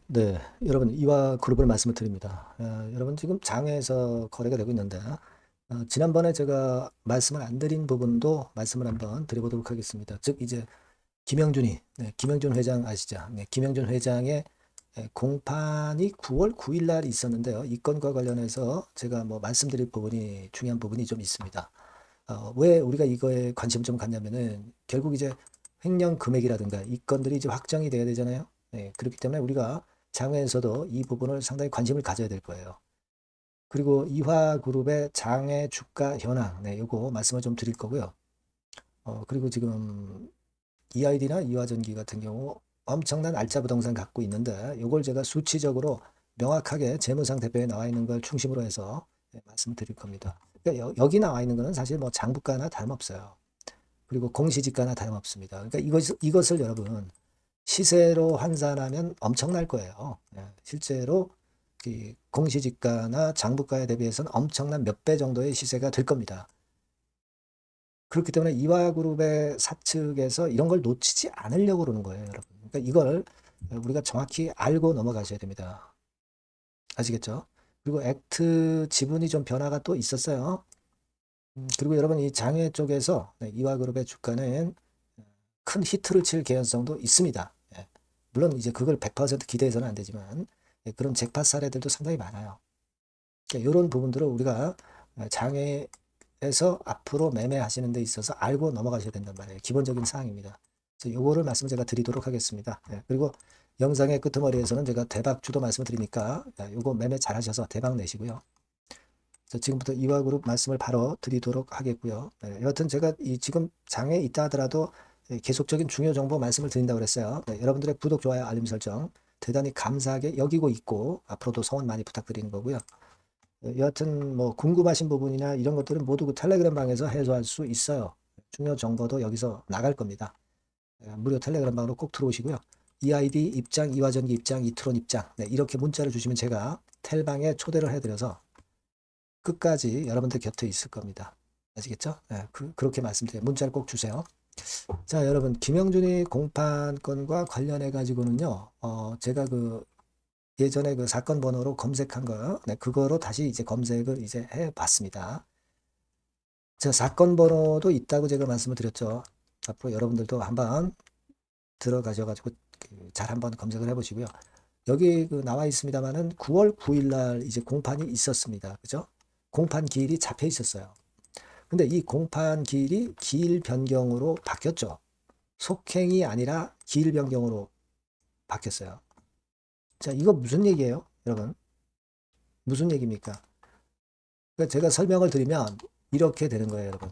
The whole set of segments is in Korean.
네, 여러분 이와 그룹을 말씀을 드립니다. 여러분 지금 장외에서 거래가 되고 있는데 지난번에 제가 말씀을 안 드린 부분도 말씀을 한번 드려보도록 하겠습니다. 즉 이제 김영준이, 김영준 회장 아시죠? 네, 김영준 회장의 공판이 9월 9일 날 있었는데요. 이 건과 관련해서 제가 뭐 말씀드릴 부분이 중요한 부분이 좀 있습니다. 왜 우리가 이거에 관심 좀 갖냐면은 결국 이제 횡령 금액이라든가 이 건들이 이제 확정이 돼야 되잖아요. 네, 그렇기 때문에 우리가 장외에서도 이 부분을 상당히 관심을 가져야 될 거예요. 그리고 이화그룹의 장외 주가 현황, 네, 요거 말씀을 좀 드릴 거고요. 그리고 지금 EID나 이화전기 같은 경우 엄청난 알짜 부동산 갖고 있는데 요걸 제가 수치적으로 명확하게 재무상 대표에 나와 있는 걸 중심으로 해서 말씀을 드릴 겁니다. 그러니까 여기 나와 있는 거는 사실 뭐 장부가나 다름없어요. 그리고 공시지가나 다름없습니다. 그러니까 이것을 여러분 시세로 환산하면 엄청날 거예요. 실제로 공시지가나 장부가에 대비해서는 엄청난 몇 배 정도의 시세가 될 겁니다. 그렇기 때문에 이화그룹의 사측에서 이런 걸 놓치지 않으려고 그러는 거예요, 여러분. 그러니까 이걸 우리가 정확히 알고 넘어가셔야 됩니다. 아시겠죠? 그리고 액트 지분이 좀 변화가 또 있었어요. 그리고 여러분 이 장외 쪽에서 이화그룹의 주가는 큰 히트를 칠 개연성도 있습니다. 물론 이제 그걸 100% 기대해서는 안 되지만 그런 잭팟 사례들도 상당히 많아요. 그러니까 이런 부분들을 우리가 장외에서 앞으로 매매하시는 데 있어서 알고 넘어가셔야 된단 말이에요. 기본적인 사항입니다. 그래서 요거를 말씀 제가 드리도록 하겠습니다. 그리고 영상의 끄트머리에서는 제가 대박주도 말씀을 드리니까 요거 매매 잘 하셔서 대박 내시고요. 지금부터 이화그룹 말씀을 바로 드리도록 하겠고요. 여하튼 제가 지금 장에 있다 하더라도 계속적인 중요 정보 말씀을 드린다고 그랬어요. 여러분들의 구독, 좋아요, 알림 설정 대단히 감사하게 여기고 있고 앞으로도 성원 많이 부탁드리는 거고요. 여하튼 뭐 궁금하신 부분이나 이런 것들은 모두 그 텔레그램 방에서 해소할 수 있어요. 중요 정보도 여기서 나갈 겁니다. 무료 텔레그램 방으로 꼭 들어오시고요. EID 입장, 이화전기 입장, 이트론 입장 이렇게 문자를 주시면 제가 텔방에 초대를 해드려서 끝까지 여러분들 곁에 있을 겁니다. 아시겠죠? 그렇게 말씀드려요. 문자를 꼭 주세요. 자, 여러분, 김영준이 공판 건과 관련해 가지고는요, 제가 그 예전에 그 사건 번호로 검색한 거, 그거로 다시 이제 검색을 이제 해 봤습니다. 자, 사건 번호도 있다고 제가 말씀을 드렸죠. 앞으로 여러분들도 한번 들어가셔가지고 잘 한번 검색을 해보시고요. 여기 그 나와 있습니다만은 9월 9일 날 이제 공판이 있었습니다. 그죠? 공판 기일이 잡혀 있었어요. 근데 이 공판 기일이 기일 변경으로 바뀌었죠. 속행이 아니라 기일 변경으로 바뀌었어요. 자, 이거 무슨 얘기예요, 여러분? 무슨 얘기입니까? 그러니까 제가 설명을 드리면 이렇게 되는 거예요, 여러분.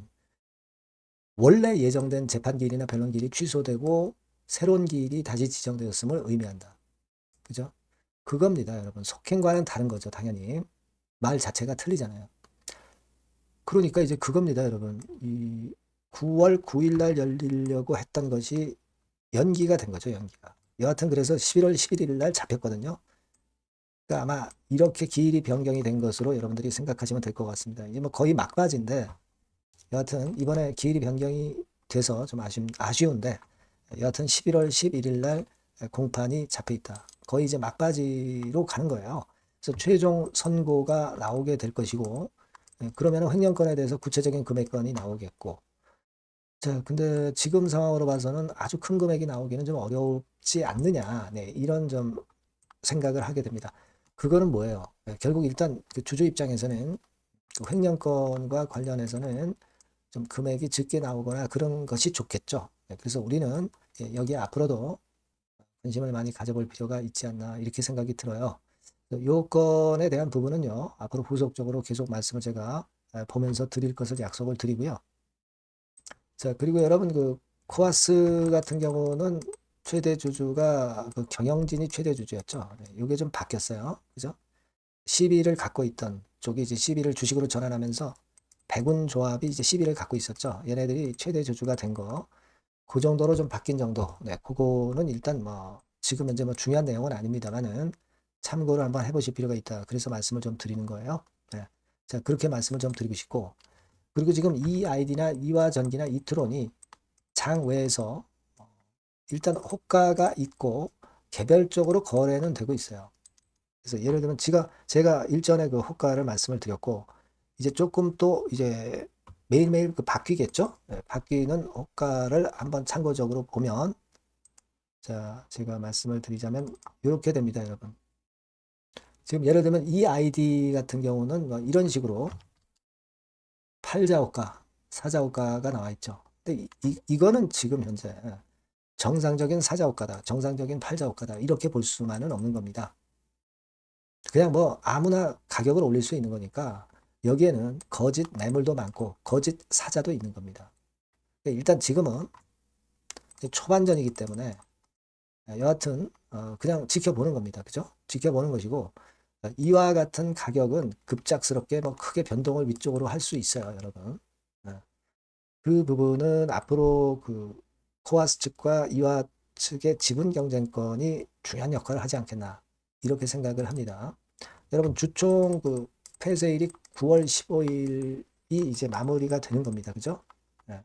원래 예정된 재판 기일이나 변론 기일이 취소되고 새로운 기일이 다시 지정되었음을 의미한다. 그죠? 그겁니다, 여러분. 속행과는 다른 거죠, 당연히. 말 자체가 틀리잖아요. 그러니까 이제 그겁니다, 여러분. 이 9월 9일 날 열리려고 했던 것이 연기가 된 거죠, 연기가. 여하튼 그래서 11월 11일 날 잡혔거든요. 그러니까 아마 이렇게 기일이 변경이 된 것으로 여러분들이 생각하시면 될 것 같습니다. 이제 뭐 거의 막바지인데 여하튼 이번에 기일이 변경이 돼서 좀 아쉬운데 여하튼 11월 11일 날 공판이 잡혀 있다. 거의 이제 막바지로 가는 거예요. 그래서 최종 선고가 나오게 될 것이고 그러면 횡령건에 대해서 구체적인 금액권이 나오겠고 자, 근데 지금 상황으로 봐서는 아주 큰 금액이 나오기는 좀 어렵지 않느냐. 이런 좀 생각을 하게 됩니다. 그거는 뭐예요? 결국 일단 그 주주 입장에서는 그 횡령건과 관련해서는 좀 금액이 적게 나오거나 그런 것이 좋겠죠. 그래서 우리는 여기에 앞으로도 관심을 많이 가져볼 필요가 있지 않나 이렇게 생각이 들어요. 요 건에 대한 부분은요. 앞으로 후속적으로 계속 말씀을 제가 보면서 드릴 것을 약속을 드리고요. 자, 그리고 여러분 그 코아스 같은 경우는 최대 주주가 그 경영진이 최대 주주였죠. 이게 좀 바뀌었어요. 그죠? 시비를 갖고 있던 쪽이 이제 시비를 주식으로 전환하면서 백운 조합이 이제 시비를 갖고 있었죠. 얘네들이 최대 주주가 된 거. 그 정도로 좀 바뀐 정도. 그거는 일단 뭐 지금 현재 뭐 중요한 내용은 아닙니다만은 참고를 한번 해보실 필요가 있다. 그래서 말씀을 좀 드리는 거예요. 자, 그렇게 말씀을 좀 드리고 싶고. 그리고 지금 이 아이디나 이화전기나 이트론이 장 외에서 일단 호가가 있고 개별적으로 거래는 되고 있어요. 그래서 예를 들면 제가 일전에 그 호가를 말씀을 드렸고 이제 조금 또 이제 매일매일 그 바뀌겠죠? 네, 바뀌는 호가를 한번 참고적으로 보면 자, 제가 말씀을 드리자면 이렇게 됩니다, 여러분. 지금 예를 들면 이 아이디 같은 경우는 뭐 이런 식으로 팔자 호가, 사자 호가가 나와 있죠. 근데 이거는 지금 현재 정상적인 사자 호가다, 정상적인 팔자 호가다 이렇게 볼 수만은 없는 겁니다. 그냥 뭐 아무나 가격을 올릴 수 있는 거니까 여기에는 거짓 매물도 많고 거짓 사자도 있는 겁니다. 일단 지금은 초반전이기 때문에 여하튼 그냥 지켜보는 겁니다. 그죠? 지켜보는 것이고 이와 같은 가격은 급작스럽게 뭐 크게 변동을 위쪽으로 할 수 있어요, 여러분. 그 부분은 앞으로 그 코아스 측과 이와 측의 지분 경쟁권이 중요한 역할을 하지 않겠나 이렇게 생각을 합니다. 여러분 주총 그 폐쇄일이 9월 15일이 이제 마무리가 되는 겁니다. 그죠? 네.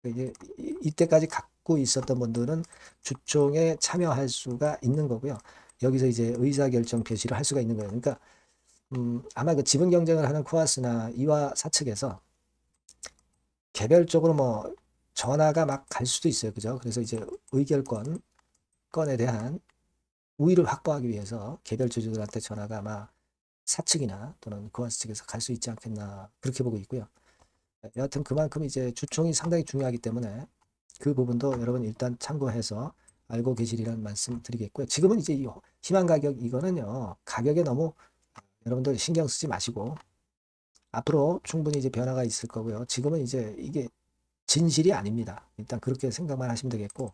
이제 이때까지 갖고 있었던 분들은 주총에 참여할 수가 있는 거고요. 여기서 이제 의사결정 표시를 할 수가 있는 거예요. 그러니까 아마 그 지분 경쟁을 하는 코아스나 이와 사측에서 개별적으로 뭐 전화가 막 갈 수도 있어요. 그죠? 그래서 이제 건에 대한 우위를 확보하기 위해서 개별 주주들한테 전화가 아마 사측이나 또는 코아스 측에서 갈 수 있지 않겠나 그렇게 보고 있고요. 여하튼 그만큼 이제 주총이 상당히 중요하기 때문에 그 부분도 여러분 일단 참고해서 알고 계시리라는 말씀 드리겠고요. 지금은 이제 이 희망 가격 이거는요. 가격에 너무 여러분들 신경 쓰지 마시고 앞으로 충분히 이제 변화가 있을 거고요. 지금은 이제 이게 진실이 아닙니다. 일단 그렇게 생각만 하시면 되겠고.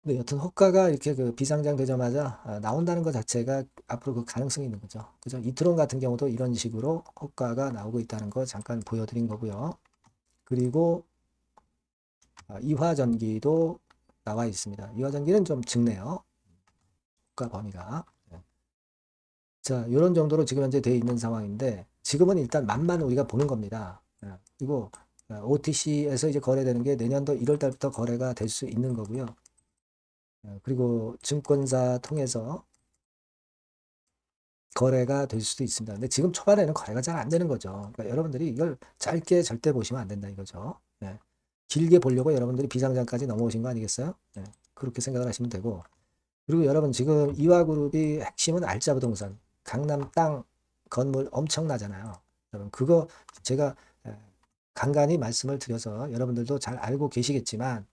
근데 여튼 호가가 이렇게 그 비상장 되자마자 나온다는 것 자체가 앞으로 그 가능성이 있는 거죠. 그죠? 이트론 같은 경우도 이런 식으로 호가가 나오고 있다는 거 잠깐 보여드린 거고요. 그리고 이화전기도 나와 있습니다. 이화전기는 좀 적네요. 호가 범위가. 네. 자, 이런 정도로 지금 현재 되어 있는 상황인데 지금은 일단 맛만 우리가 보는 겁니다. 그리고 OTC에서 이제 거래되는 게 내년도 1월 달부터 거래가 될 수 있는 거고요. 그리고 증권사 통해서 거래가 될 수도 있습니다. 근데 지금 초반에는 거래가 잘 안 되는 거죠. 그러니까 여러분들이 이걸 짧게 절대 보시면 안 된다 이거죠. 네. 길게 보려고 여러분들이 비상장까지 넘어오신 거 아니겠어요? 네. 그렇게 생각을 하시면 되고. 그리고 여러분 지금 이화그룹이 핵심은 알짜부동산, 강남 땅 건물 엄청나잖아요. 여러분 그거 제가 간간히 말씀을 드려서 여러분들도 잘 알고 계시겠지만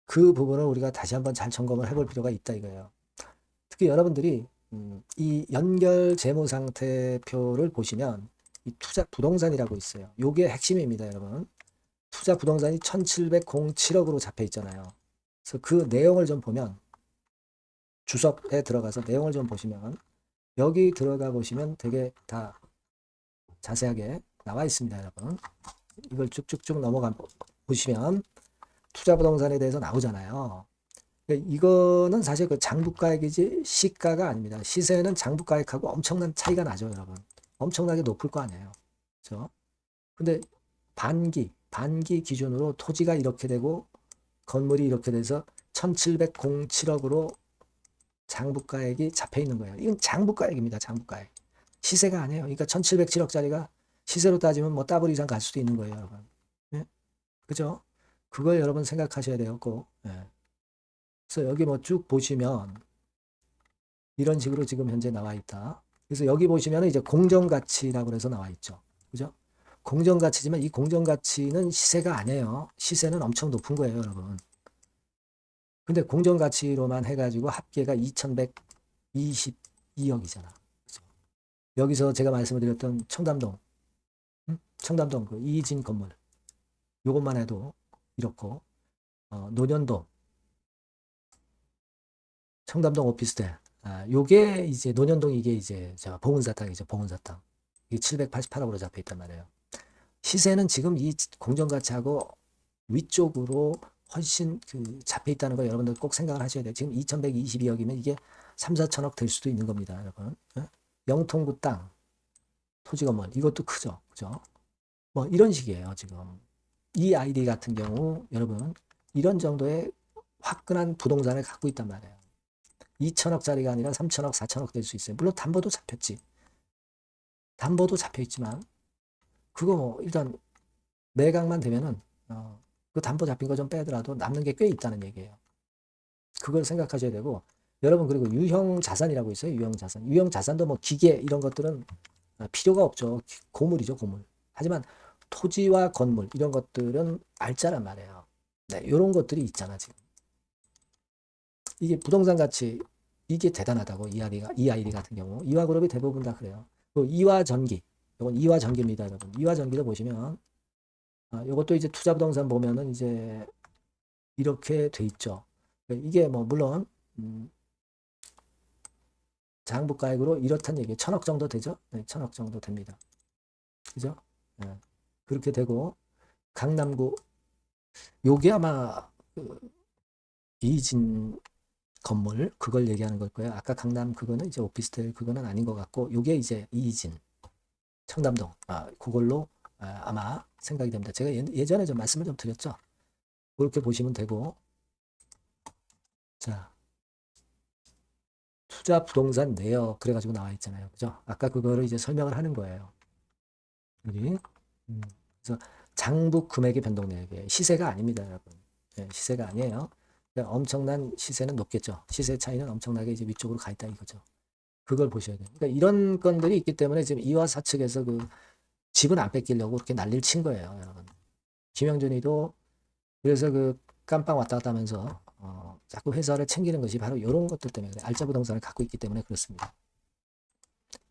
그 부분을 우리가 다시 한번 잘 점검을 해볼 필요가 있다 이거예요. 특히 여러분들이 이 연결 재무상태표를 보시면 이 투자 부동산이라고 있어요. 요게 핵심입니다, 여러분. 투자 부동산이 1707억으로 잡혀 있잖아요. 그래서 그 내용을 좀 보면 주석에 들어가서 내용을 좀 보시면 여기 들어가 보시면 되게 다 자세하게 나와 있습니다, 여러분. 이걸 쭉쭉쭉 넘어가 보시면 투자 부동산에 대해서 나오잖아요. 이거는 사실 그 장부가액이지 시가가 아닙니다. 시세는 장부가액하고 엄청난 차이가 나죠, 여러분. 엄청나게 높을 거 아니에요. 그렇죠? 근데 반기 기준으로 토지가 이렇게 되고 건물이 이렇게 돼서 1707억으로 장부가액이 잡혀 있는 거예요. 이건 장부가액입니다. 장부가액. 시세가 아니에요. 그러니까 1707억짜리가 시세로 따지면 뭐 더블 이상 갈 수도 있는 거예요, 여러분. 네? 그죠? 그걸 여러분 생각하셔야 돼요, 꼭. 네. 그래서 여기 뭐 쭉 보시면 이런 식으로 지금 현재 나와 있다. 그래서 여기 보시면 이제 공정가치라고 해서 나와 있죠. 그죠? 공정가치지만 이 공정가치는 시세가 아니에요. 시세는 엄청 높은 거예요, 여러분. 근데 공정가치로만 해가지고 합계가 2122억이잖아. 그죠? 여기서 제가 말씀을 드렸던 청담동, 청담동 그 이진 건물, 요것만 해도 이렇고, 논현동, 청담동 오피스텔, 요게 이제 논현동 이게 이제 저 봉은사탕이죠, 봉은사탕. 이게 788억으로 잡혀 있단 말이에요. 시세는 지금 이 공정가치하고 위쪽으로 훨씬 그 잡혀 있다는 거 여러분들 꼭 생각을 하셔야 돼요. 지금 2122억이면 이게 3, 4천억 될 수도 있는 겁니다, 여러분. 영통구 땅, 토지 건물 이것도 크죠, 그죠? 뭐 이런 식이에요, 지금. 이 아이디 같은 경우 여러분 이런 정도의 화끈한 부동산을 갖고 있단 말이에요. 2천억짜리가 아니라 3천억, 4천억 될 수 있어요. 물론 담보도 잡혔지. 담보도 잡혀 있지만 그거 뭐 일단 매각만 되면은 그 담보 잡힌 거 좀 빼더라도 남는 게 꽤 있다는 얘기예요. 그걸 생각하셔야 되고 여러분 그리고 유형 자산이라고 있어요. 유형 자산. 유형 자산도 뭐 기계 이런 것들은 필요가 없죠. 고물이죠, 고물. 하지만 토지와 건물 이런 것들은 알짜란 말이에요. 네, 이런 것들이 있잖아 지금. 이게 부동산 가치 이게 대단하다고 EID 같은 경우 이화그룹이 대부분 다 그래요. 그 이화전기 이건 이화전기입니다, 여러분. 이화전기도 보시면 이것도 이제 투자부동산 보면은 이제 이렇게 돼 있죠. 이게 뭐 물론 장부가액으로 이렇다는 얘기예요. 1,000억 정도 되죠? 네, 1,000억 정도 됩니다. 그죠? 네. 그렇게 되고 강남구 요게 아마 그 이진 건물 그걸 얘기하는 걸 거예요. 아까 강남 그거는 이제 오피스텔 그거는 아닌 것 같고 요게 이제 이진 청담동 그걸로 아마 생각이 됩니다. 제가 예전에 좀 말씀을 좀 드렸죠. 그렇게 보시면 되고 자 투자 부동산 내역 그래가지고 나와 있잖아요. 그죠? 아까 그거를 이제 설명을 하는 거예요. 여기 그래서 장부 금액의 변동 내역이에요. 시세가 아닙니다, 여러분. 네, 시세가 아니에요. 그러니까 엄청난 시세는 높겠죠. 시세 차이는 엄청나게 이제 위쪽으로 가 있다 이거죠. 그걸 보셔야 돼요. 그러니까 이런 건들이 있기 때문에 지금 이화사 측에서 그 집은 안 뺏기려고 그렇게 난리를 친 거예요, 여러분. 김영준이도 그래서 그 깜빵 왔다 갔다 하면서 자꾸 회사를 챙기는 것이 바로 이런 것들 때문에 그래. 알짜 부동산을 갖고 있기 때문에 그렇습니다.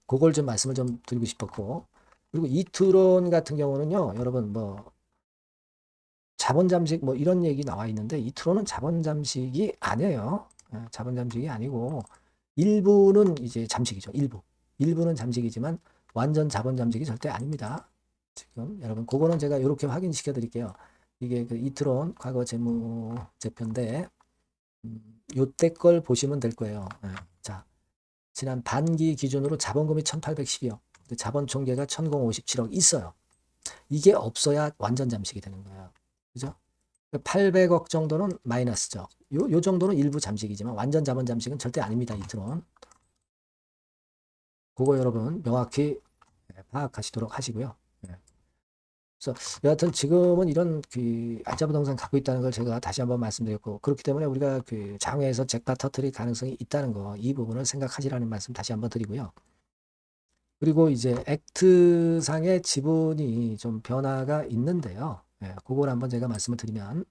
그걸 좀 말씀을 좀 드리고 싶었고 그리고 이투론 같은 경우는요, 여러분 뭐 자본 잠식 뭐 이런 얘기 나와 있는데 이투론은 자본 잠식이 아니에요. 자본 잠식이 아니고 일부는 이제 잠식이죠. 일부는 잠식이지만 완전 자본 잠식이 절대 아닙니다. 지금 여러분 그거는 제가 이렇게 확인시켜 드릴게요. 이게 그 이트론 과거 재무제표인데 요때 걸 보시면 될 거예요. 자, 지난 반기 기준으로 자본금이 1,812억, 자본 총계가 1,057억 있어요. 이게 없어야 완전 잠식이 되는 거예요. 그죠? 800억 정도는 마이너스죠. 요 정도는 일부 잠식이지만 완전 자본 잠식은 절대 아닙니다. 이트론. 그거 여러분 명확히 파악하시도록 하시고요. 그래서 여하튼 지금은 이런 그 알짜부동산 갖고 있다는 걸 제가 다시 한번 말씀드렸고 그렇기 때문에 우리가 그 장외에서 잭팟 터트릴 가능성이 있다는 거 이 부분을 생각하시라는 말씀 다시 한번 드리고요. 그리고 이제 액트상의 지분이 좀 변화가 있는데요. 그걸 한번 제가 말씀을 드리면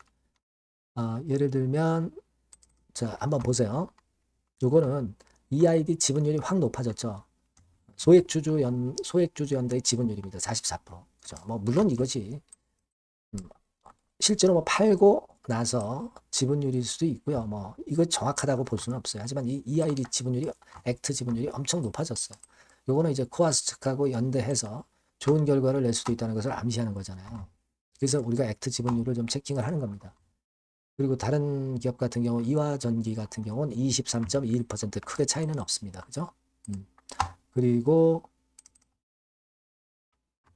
예를 들면 자 한번 보세요. 요거는 EID 지분율이 확 높아졌죠. 소액주주 연대의 지분율입니다. 44%. 그죠? 뭐 물론 이것이 실제로 뭐 팔고 나서 지분율일 수도 있고요. 뭐 이거 정확하다고 볼 수는 없어요. 하지만 이 EID 지분율이 액트 지분율이 엄청 높아졌어요. 요거는 이제 코아스 측하고 연대해서 좋은 결과를 낼 수도 있다는 것을 암시하는 거잖아요. 그래서 우리가 액트 지분율을 좀 체킹을 하는 겁니다. 그리고 다른 기업 같은 경우 이화전기 같은 경우는 23.21% 크게 차이는 없습니다. 그죠? 그리고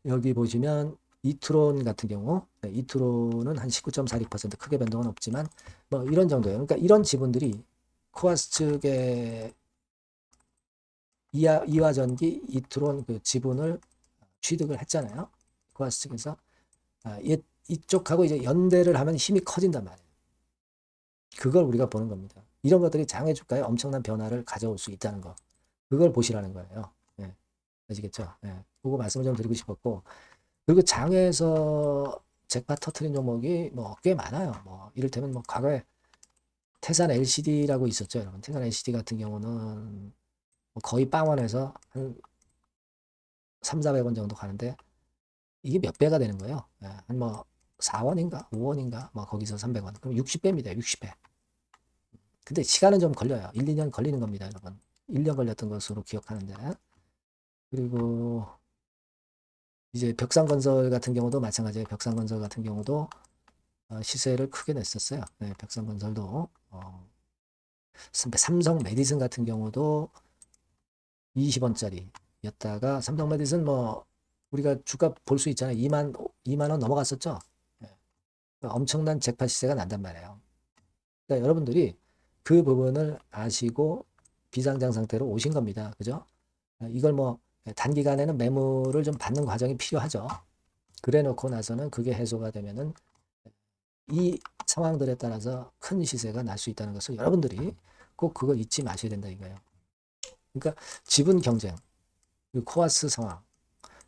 여기 보시면 이트론 같은 경우 이트론은 한 19.46% 크게 변동은 없지만 뭐 이런 정도예요. 그러니까 이런 지분들이 코아스 측의 이화전기 이트론 그 지분을 취득을 했잖아요. 코아스 측에서 이쪽하고 이제 연대를 하면 힘이 커진단 말이에요. 그걸 우리가 보는 겁니다. 이런 것들이 장외 주가에 엄청난 변화를 가져올 수 있다는 거. 그걸 보시라는 거예요. 아시겠죠? 그거 말씀을 좀 드리고 싶었고 그리고 장외에서 잭팟 터트린 종목이 뭐 꽤 많아요. 뭐 이를테면 뭐 과거에 태산 LCD라고 있었죠, 여러분. 태산 LCD 같은 경우는 뭐 거의 빵원에서 한 3, 400원 정도 가는데 이게 몇 배가 되는 거예요. 한 뭐 4원인가 5원인가 뭐 거기서 300원. 그럼 60배입니다. 60배. 근데 시간은 좀 걸려요. 1, 2년 걸리는 겁니다, 여러분. 1년 걸렸던 것으로 기억하는데. 그리고 이제 벽상건설 같은 경우도 마찬가지예요. 벽상건설 같은 경우도 시세를 크게 냈었어요. 벽상건설도 삼성 메디슨 같은 경우도 20원짜리였다가 삼성 메디슨 뭐 우리가 주가 볼 수 있잖아요. 2만 원 넘어갔었죠. 그러니까 엄청난 잭팟 시세가 난단 말이에요. 그러니까 여러분들이 그 부분을 아시고 비상장 상태로 오신 겁니다. 그죠? 이걸 뭐 단기간에는 매물을 좀 받는 과정이 필요하죠. 그래 놓고 나서는 그게 해소가 되면은 이 상황들에 따라서 큰 시세가 날 수 있다는 것을 여러분들이 꼭 그거 잊지 마셔야 된다 이거예요. 그러니까 지분 경쟁, 코아스 상황,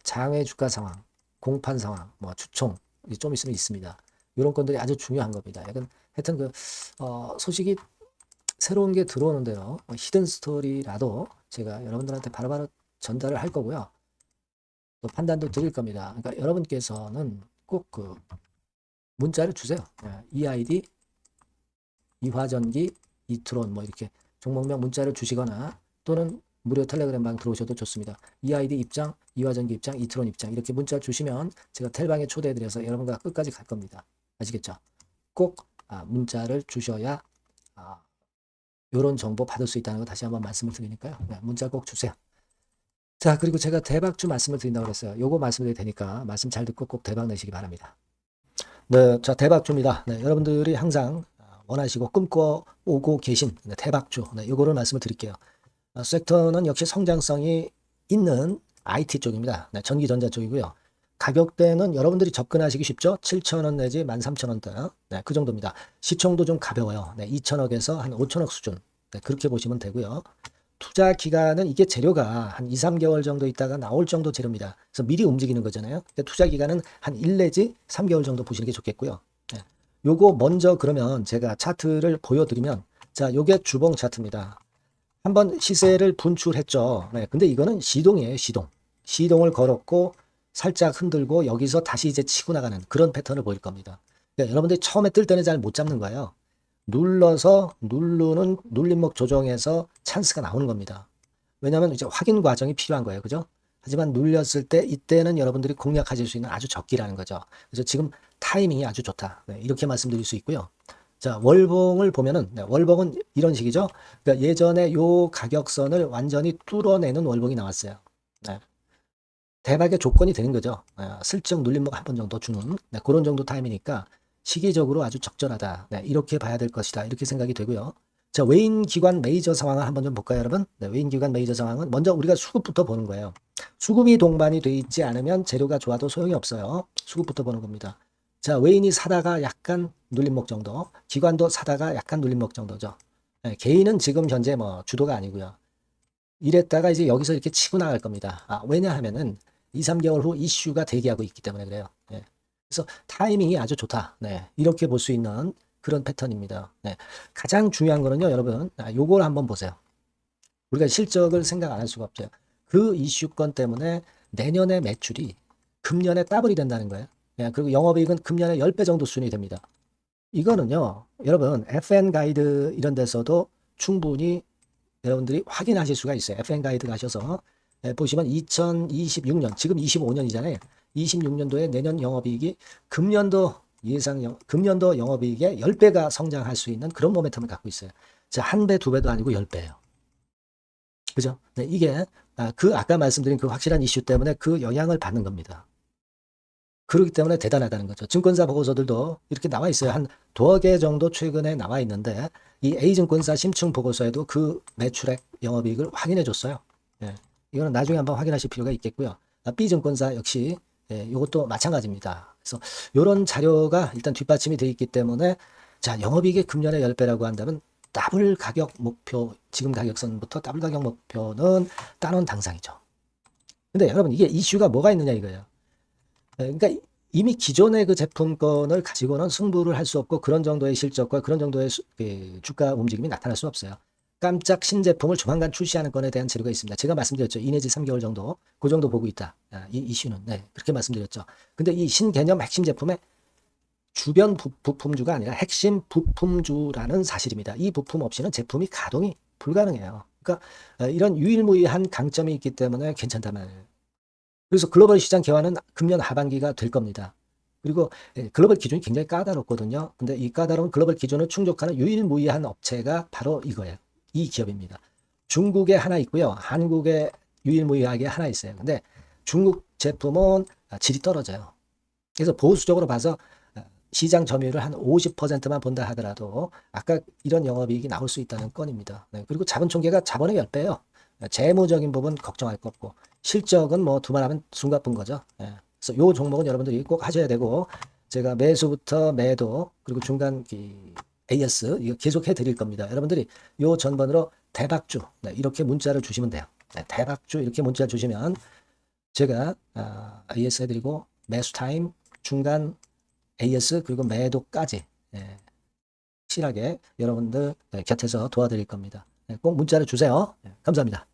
장외 주가 상황, 공판 상황, 뭐 주총 좀 있으면 있습니다. 이런 건들이 아주 중요한 겁니다. 약간 하여튼 소식이 새로운 게 들어오는데요. 히든 스토리라도 제가 여러분들한테 바로바로 전달을 할 거고요. 또 판단도 드릴 겁니다. 그러니까 여러분께서는 꼭 그 문자를 주세요. EID, 이화전기, 이트론 뭐 이렇게 종목명 문자를 주시거나 또는 무료 텔레그램 방 들어오셔도 좋습니다. EID 입장, 이화전기 입장, 이트론 입장 이렇게 문자 주시면 제가 텔방에 초대해드려서 여러분과 끝까지 갈 겁니다. 아시겠죠? 꼭 문자를 주셔야 이런 정보 받을 수 있다는 거 다시 한번 말씀을 드리니까요. 문자 꼭 주세요. 자, 그리고 제가 대박주 말씀을 드린다고 그랬어요. 요거 말씀드릴 테니까 말씀 잘 듣고 꼭 대박 내시기 바랍니다. 네, 자, 대박주입니다. 네, 여러분들이 항상 원하시고 꿈꿔오고 계신 대박주, 요거를 말씀을 드릴게요. 섹터는 역시 성장성이 있는 IT 쪽입니다. 전기전자 쪽이고요. 가격대는 여러분들이 접근하시기 쉽죠? 7,000원 내지 13,000원대. 그 정도입니다. 시총도 좀 가벼워요. 2천억에서 한 5천억 수준. 그렇게 보시면 되고요. 투자 기간은 이게 재료가 한 2, 3개월 정도 있다가 나올 정도 재료입니다. 그래서 미리 움직이는 거잖아요. 투자 기간은 한 1 내지 3개월 정도 보시는 게 좋겠고요. 요거 먼저 그러면 제가 차트를 보여드리면 자, 요게 주봉 차트입니다. 한번 시세를 분출했죠. 근데 이거는 시동이에요, 시동. 시동을 걸었고 살짝 흔들고 여기서 다시 이제 치고 나가는 그런 패턴을 보일 겁니다. 그러니까 여러분들이 처음에 뜰 때는 잘 못 잡는 거예요. 눌러서 누르는 눌림목 조정에서 찬스가 나오는 겁니다. 왜냐하면 이제 확인 과정이 필요한 거예요. 그죠? 하지만 눌렸을 때 이때는 여러분들이 공략하실 수 있는 아주 적기라는 거죠. 그래서 지금 타이밍이 아주 좋다. 이렇게 말씀드릴 수 있고요. 자, 월봉을 보면은 월봉은 이런 식이죠. 그러니까 예전에 요 가격선을 완전히 뚫어내는 월봉이 나왔어요. 대박의 조건이 되는 거죠. 슬쩍 눌림목 한 번 정도 주는 그런 정도 타임이니까 시기적으로 아주 적절하다. 이렇게 봐야 될 것이다. 이렇게 생각이 되고요. 자, 외인 기관 메이저 상황을 한번 좀 볼까요, 여러분? 외인 기관 메이저 상황은 먼저 우리가 수급부터 보는 거예요. 수급이 동반이 돼 있지 않으면 재료가 좋아도 소용이 없어요. 수급부터 보는 겁니다. 자, 외인이 사다가 약간 눌림목 정도, 기관도 사다가 약간 눌림목 정도죠. 개인은 지금 현재 뭐 주도가 아니고요. 이랬다가 이제 여기서 이렇게 치고 나갈 겁니다. 왜냐하면은 2, 3개월 후 이슈가 대기하고 있기 때문에 그래요. 그래서 타이밍이 아주 좋다. 이렇게 볼 수 있는 그런 패턴입니다. 가장 중요한 거는요, 여러분, 요걸 한번 보세요. 우리가 실적을 생각 안 할 수가 없죠. 그 이슈건 때문에 내년의 매출이 금년에 더블이 된다는 거예요. 그리고 영업이익은 금년에 10배 정도 수준이 됩니다. 이거는요, 여러분, FN 가이드 이런 데서도 충분히 여러분들이 확인하실 수가 있어요. FN 가이드 가셔서 보시면 2026년, 지금 25년이잖아요. 26년도에 내년 영업이익이 금년도 금년도 영업이익의 10배가 성장할 수 있는 그런 모멘텀을 갖고 있어요. 자, 한 배, 두 배도 아니고 10배예요. 그죠? 이게 아까 말씀드린 그 확실한 이슈 때문에 그 영향을 받는 겁니다. 그렇기 때문에 대단하다는 거죠. 증권사 보고서들도 이렇게 나와 있어요. 한 두어 개 정도 최근에 나와 있는데 이 A증권사 심층 보고서에도 그 매출액 영업이익을 확인해 줬어요. 이거는 나중에 한번 확인하실 필요가 있겠고요. B증권사 역시 이것도 마찬가지입니다. 그래서 이런 자료가 일단 뒷받침이 되어 있기 때문에 자, 영업이익이 금년에 10배라고 한다면 더블 가격 목표, 지금 가격선부터 더블 가격 목표는 따놓은 당상이죠. 근데 여러분 이게 이슈가 뭐가 있느냐 이거예요. 그러니까 이미 기존의 그 제품권을 가지고는 승부를 할 수 없고 그런 정도의 실적과 그런 정도의 주가 움직임이 나타날 수 없어요. 깜짝 신제품을 조만간 출시하는 건에 대한 재료가 있습니다. 제가 말씀드렸죠. 2 내지 3개월 정도, 그 정도 보고 있다. 이 이슈는. 그렇게 말씀드렸죠. 근데 이 신개념 핵심 제품의 주변 부품주가 아니라 핵심 부품주라는 사실입니다. 이 부품 없이는 제품이 가동이 불가능해요. 그러니까 이런 유일무이한 강점이 있기 때문에 괜찮단 말이에요. 그래서 글로벌 시장 개화는 금년 하반기가 될 겁니다. 그리고 글로벌 기준이 굉장히 까다롭거든요. 근데 이 까다로운 글로벌 기준을 충족하는 유일무이한 업체가 바로 이거예요. 이 기업입니다. 중국에 하나 있고요. 한국에 유일무이하게 하나 있어요. 근데 중국 제품은 질이 떨어져요. 그래서 보수적으로 봐서 시장 점유율을 한 50%만 본다 하더라도 아까 이런 영업이익이 나올 수 있다는 건입니다. 네, 그리고 자본 총계가 자본의 10배예요. 재무적인 부분 걱정할 거 없고 실적은 뭐 두말하면 숨가쁜 거죠. 예. 그래서 요 종목은 여러분들이 꼭 하셔야 되고 제가 매수부터 매도 그리고 중간 AS 이거 계속 해드릴 겁니다. 여러분들이 요 전번으로 대박주 네, 이렇게 문자를 주시면 돼요. 네, 대박주 이렇게 문자 주시면 제가 AS 해드리고 매수 타임 중간 AS 그리고 매도까지 예, 확실하게 여러분들 곁에서 도와드릴 겁니다. 꼭 문자를 주세요. 감사합니다.